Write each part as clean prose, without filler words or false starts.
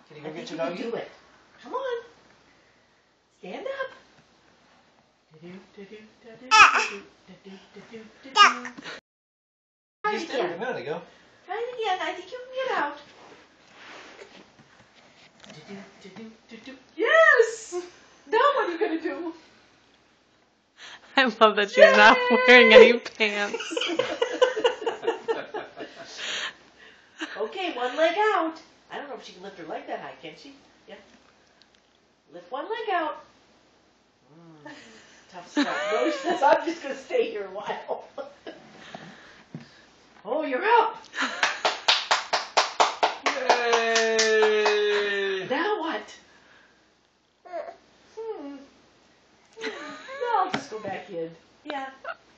Can you go get your You doggy? can do it. Come on. Stand up. You just did it a minute ago. Try it again. I think you can get out. Yes! Now what are you going to do? I love that she's not wearing any pants. Okay, one leg out. I don't know if she can lift her leg that high, can she? Yeah. Lift one leg out. Tough stuff. No, she says, I'm just going to stay here a while. Oh, you're up. Yay! Now what? No, I'll just go back in. Yeah,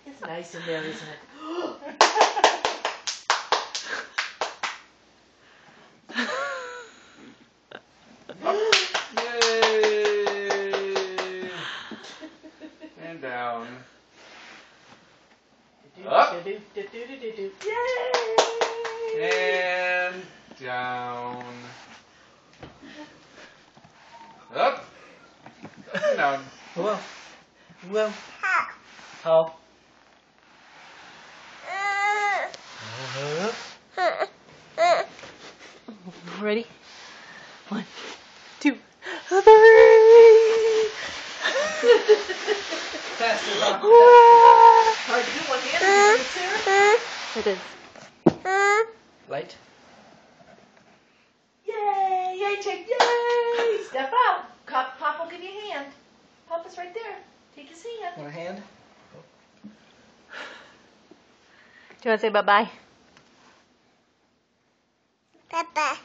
it's nice in there, isn't it? Yay! And down. Up. Yay! And down. Up. And down. Well. Well. How? Ready? 1, 2, 3. Faster, Bob. Hard to do one hand, Sarah? It is. Light. Yay! Yay, Chick! Yay! Step out. Pop will give you a hand. Pop is right there. Take his hand. Want a hand? Do you want to say bye-bye? Bye-bye.